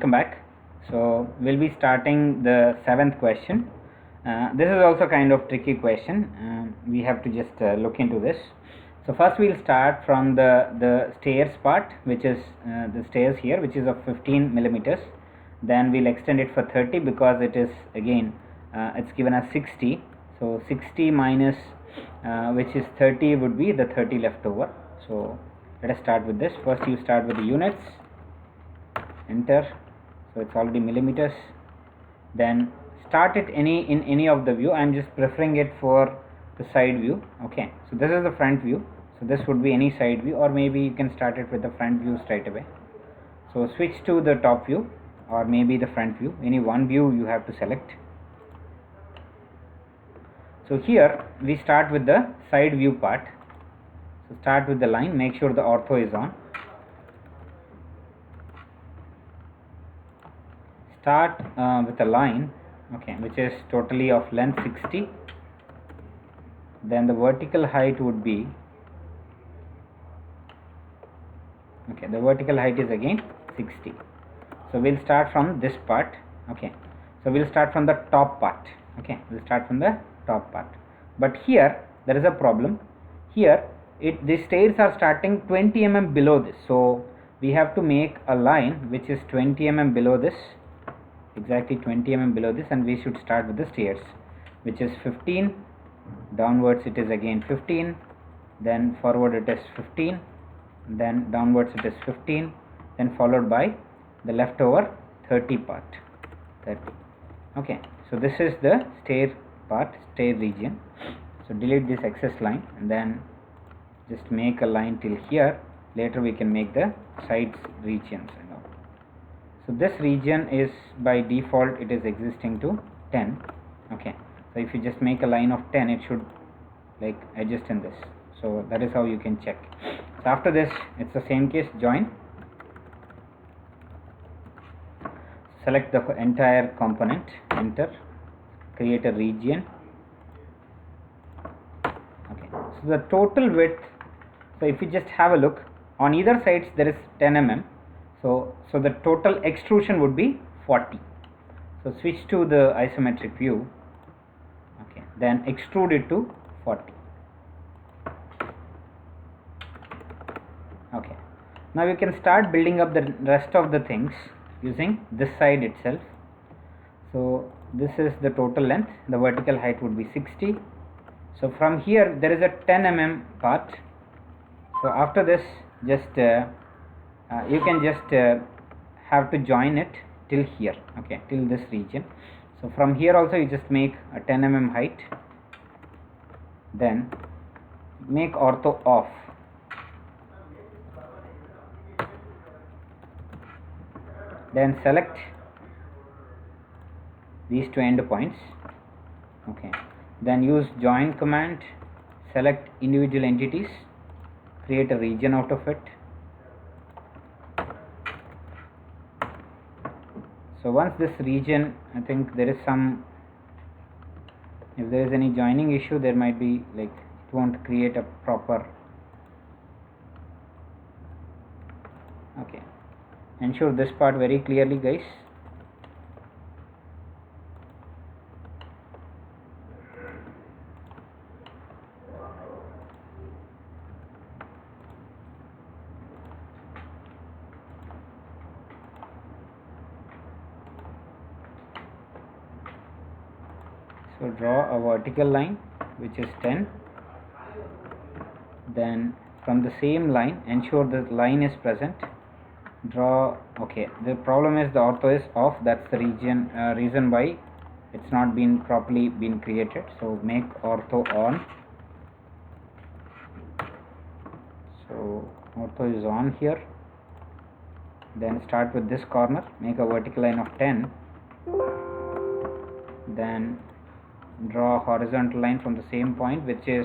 welcome back. So we'll be starting the 7th question. This is also kind of tricky question. We have to just look into this. So first we'll start from the stairs part, which is the stairs here, which is of 15 millimeters. Then we'll extend it for 30 because it is again it's given as 60. So 60 minus which is 30 would be the 30 left over. So let us start with this. First you start with the units, enter. So it's already millimeters. Then start it in any of the view. I am just preferring it for the side view. Okay, so this is the front view. So this would be any side view, or maybe you can start it with the front view straight away. So switch to the top view or maybe the front view. Any one view you have to select. So here we start with the side view part. So start with the line, make sure the ortho is on. Start with a line, okay, which is totally of length 60. Then the vertical height would be, okay, the vertical height is again 60. So we'll start from this part. Okay, so we'll start from the top part. Okay, we'll start from the top part. But here there is a problem. Here the stairs are starting 20 mm below this. So we have to make a line which is 20 mm below this, exactly 20 mm below this, and we should start with the stairs, which is 15. Downwards it is again 15. Then forward it is 15. Then downwards it is 15. Then followed by the leftover 30 part. 30. Okay, so this is the stair part, stair region. So delete this excess line and then just make a line till here. Later we can make the sides regions and all. So this region is by default it is existing to 10. Okay, so if you just make a line of 10, it should like adjust in this. So that is how you can check. So after this it's the same case, join, select the entire component, enter, create a region. Okay, so the total width, so if you just have a look, on either sides there is 10 mm. So the total extrusion would be 40. So switch to the isometric view. Okay, then extrude it to 40. Okay, now you can start building up the rest of the things using this side itself. So this is the total length, the vertical height would be 60. So from here there is a 10 mm part. So after this just you can just have to join it till here, okay, till this region. So from here also you just make a 10 mm height, then make ortho off. Then select these two end points. Okay, then use join command, select individual entities, create a region out of it. So once this region, I think there is some, if there is any joining issue, there might be like it won't create a proper. Okay, ensure this part very clearly, guys. So draw a vertical line which is 10. Then from the same line, ensure the line is present. Draw. Okay, the problem is the ortho is off. That's the reason why it's not been properly been created. So make ortho on. So ortho is on here. Then start with this corner, make a vertical line of 10. Then draw a horizontal line from the same point, which is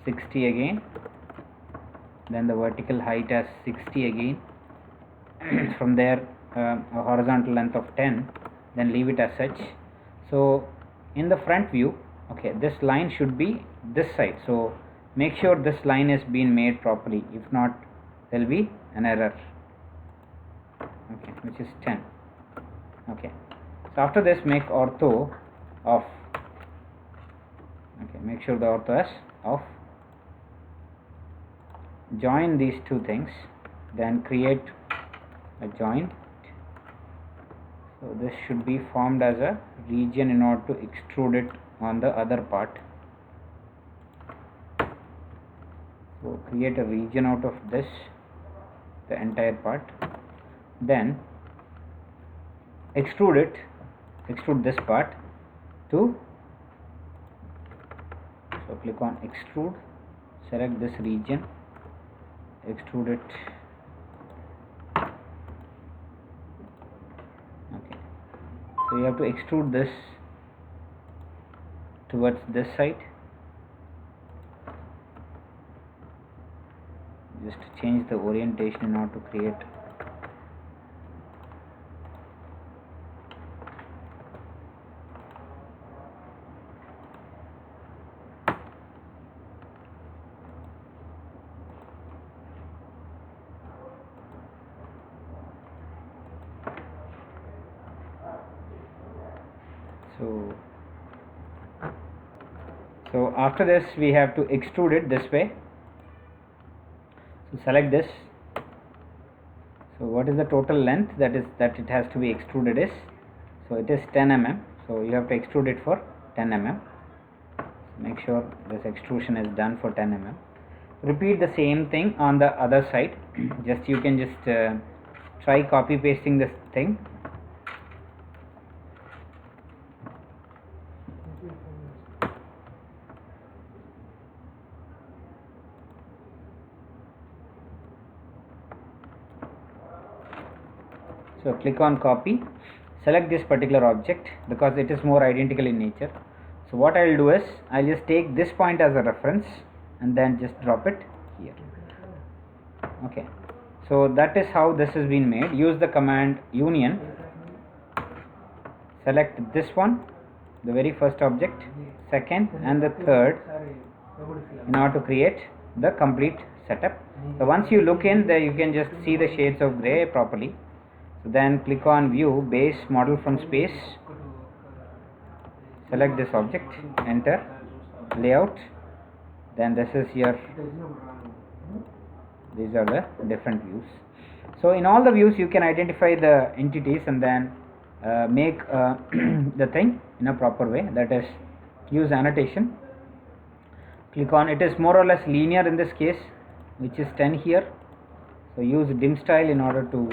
60 again. Then the vertical height as 60 again. From there a horizontal length of 10. Then leave it as such. So in the front view, okay, this line should be this side. So make sure this line is being made properly. If not, there will be an error. Okay, which is 10. Okay, so after this make ortho off. Okay, make sure the ortho is off. Join these two things, then create a joint. So this should be formed as a region in order to extrude it on the other part. So create a region out of this, the entire part, then extrude this part to, so click on extrude, select this region, extrude it. Okay, so you have to extrude this towards this side. Just change the orientation in order to create. So after this we have to extrude it this way. So select this. So what is the total length that it has to be extruded is, so it is 10 mm. So you have to extrude it for 10 mm. Make sure this extrusion is done for 10 mm. Repeat the same thing on the other side. You can just try copy pasting this thing. So click on copy, select this particular object because it is more identical in nature. So what I will do is I will just take this point as a reference and then just drop it here. Okay, so that is how this has been made. Use the command union, select this one, the very first object, second and the third, in order to create the complete setup. So once you look in there, you can just see the shades of gray properly. So then click on view, base, model from space, select this object, enter, layout, then this is your, these are the different views. So in all the views you can identify the entities and then make the thing in a proper way, that is use annotation. Click on, it is more or less linear in this case, which is 10 here. So use dim style in order to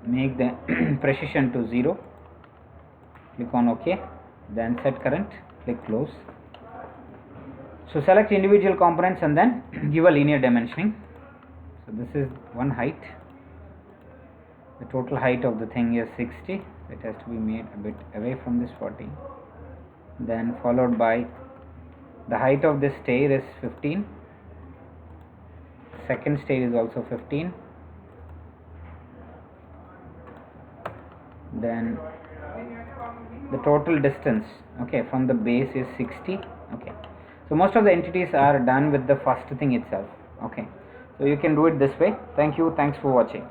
make the precision to 0. Click on OK, then set current, click close. So select individual components and then give a linear dimensioning. So this is one height. The total height of the thing is 60. It has to be made a bit away from this 40. Then followed by the height of this stair is 15. Second stair is also 15. Then the total distance, okay, from the base is 60. Okay, so most of the entities are done with the first thing itself. Okay, so you can do it this way. Thank you, thanks for watching.